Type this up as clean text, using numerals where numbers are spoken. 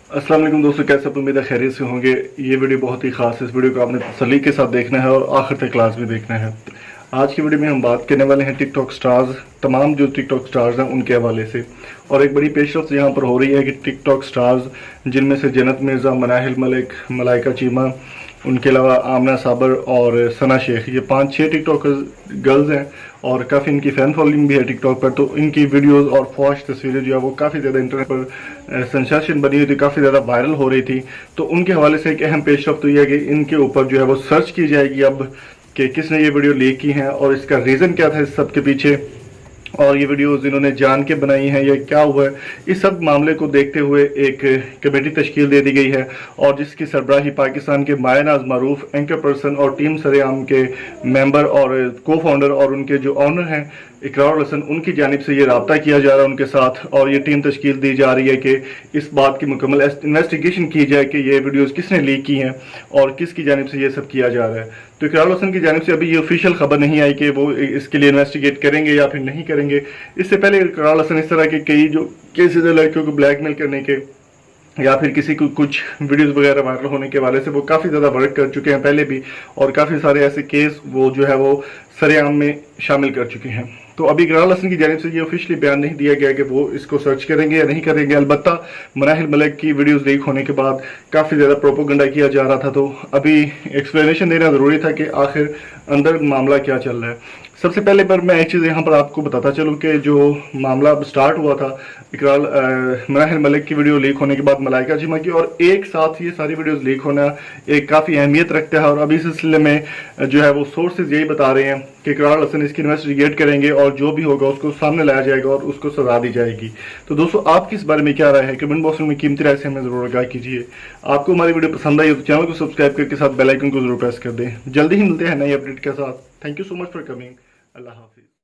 अस्सलाम वालेकुम दोस्तों, कैसे आप? उम्मीद है खैरियत से होंगे। ये वीडियो बहुत ही खास है। इस वीडियो को आपने तसल्ली के साथ देखना है और आखिर तक क्लास में देखना है। आज की वीडियो में हम बात करने वाले हैं टिकटॉक स्टार्स, तमाम जो टिकटॉक स्टार्स हैं उनके हवाले से। और एक बड़ी पेशरफ्त यहाँ पर हो रही है कि टिकटॉक स्टार्स जिनमें से जन्नत मिर्ज़ा, मनाहिल मलिक, मलाइका चीमा, उनके अलावा आमना साबर और सना शेख, ये 5-6 टिकटॉक गर्ल्स हैं और काफ़ी इनकी फ़ैन फॉलोइंग भी है टिकटॉक पर। तो इनकी वीडियोस और फौश तस्वीरें जो है वो काफ़ी ज़्यादा इंटरनेट पर सेंसेशन बनी हुई थी, काफ़ी ज़्यादा वायरल हो रही थी। तो उनके हवाले से एक अहम पेशरफ्त तो यह है कि इनके ऊपर जो है वो सर्च की जाएगी अब कि किसने ये वीडियो लीक की है और इसका रीज़न क्या था इस सब के पीछे, और ये वीडियोस इन्होंने जान के बनाई हैं या क्या हुआ है। इस सब मामले को देखते हुए एक कमेटी तश्कील दे दी गई है और जिसकी सरबराही पाकिस्तान के मायनाज मारूफ एंकर पर्सन और टीम सरेआम के मेंबर और को फाउंडर और उनके जो ऑनर हैं इकरार हसन, उनकी जानिब से ये रब्ता किया जा रहा है उनके साथ। और ये टीम तश्कील दी जा रही है कि इस बात की मुकम्मल इन्वेस्टिगेशन की जाए कि ये वीडियोस किसने लीक की हैं और किसकी जानिब से ये सब किया जा रहा है। तो इकरार हसन की जानिब से अभी ये ऑफिशियल खबर नहीं आई कि वो इसके लिए इन्वेस्टिगेट करेंगे या फिर नहीं करेंगे। इससे पहले इकरार हसन इस तरह के कई जो केसेज है लड़कियों को ब्लैकमेल करने के या फिर किसी को कुछ वीडियोस वगैरह वायरल होने के वाले से वो काफ़ी ज़्यादा वर्क कर चुके हैं पहले भी, और काफ़ी सारे ऐसे केस वो जो है वो सरेआम में शामिल कर चुके हैं। तो अभी इकरार हसन की जानिब से ये ऑफिशियली बयान नहीं दिया गया कि वो इसको सर्च करेंगे या नहीं करेंगे। अलबत्ता मनाहिल मलिक की वीडियोस लीक होने के बाद काफ़ी ज़्यादा प्रोपोगंडा किया जा रहा था, तो अभी एक्सप्लेनेशन देना ज़रूरी था कि आखिर अंदर मामला क्या चल रहा है। सबसे पहले पर मैं एक चीज़ यहाँ पर आपको बताता चलूँ कि जो मामला स्टार्ट हुआ था इकरार मनाहिल मलिक की वीडियो लीक होने के बाद मलाइका चीमा की, और एक साथ ये सारी वीडियोस लीक होना एक काफ़ी अहमियत रखता है। और अभी इस सिलसिले में जो है वो सोर्सेज यही बता रहे हैं कि इकरार हसन इसकी इन्वेस्टिगेट करेंगे और जो भी होगा उसको सामने लाया जाएगा और उसको सजा दी जाएगी। तो दोस्तों, आपकी इस बारे में क्या राय है? कमेंट बॉक्स में कीमती राय से हमें ज़रूर आगाह कीजिए। आपको हमारी वीडियो पसंद आई तो चैनल को सब्सक्राइब करके साथ बेल आइकन को जरूर प्रेस कर दें। जल्दी ही मिलते हैं नई अपडेट के साथ। Thank you so much for coming. अल्लाह हाफिज़।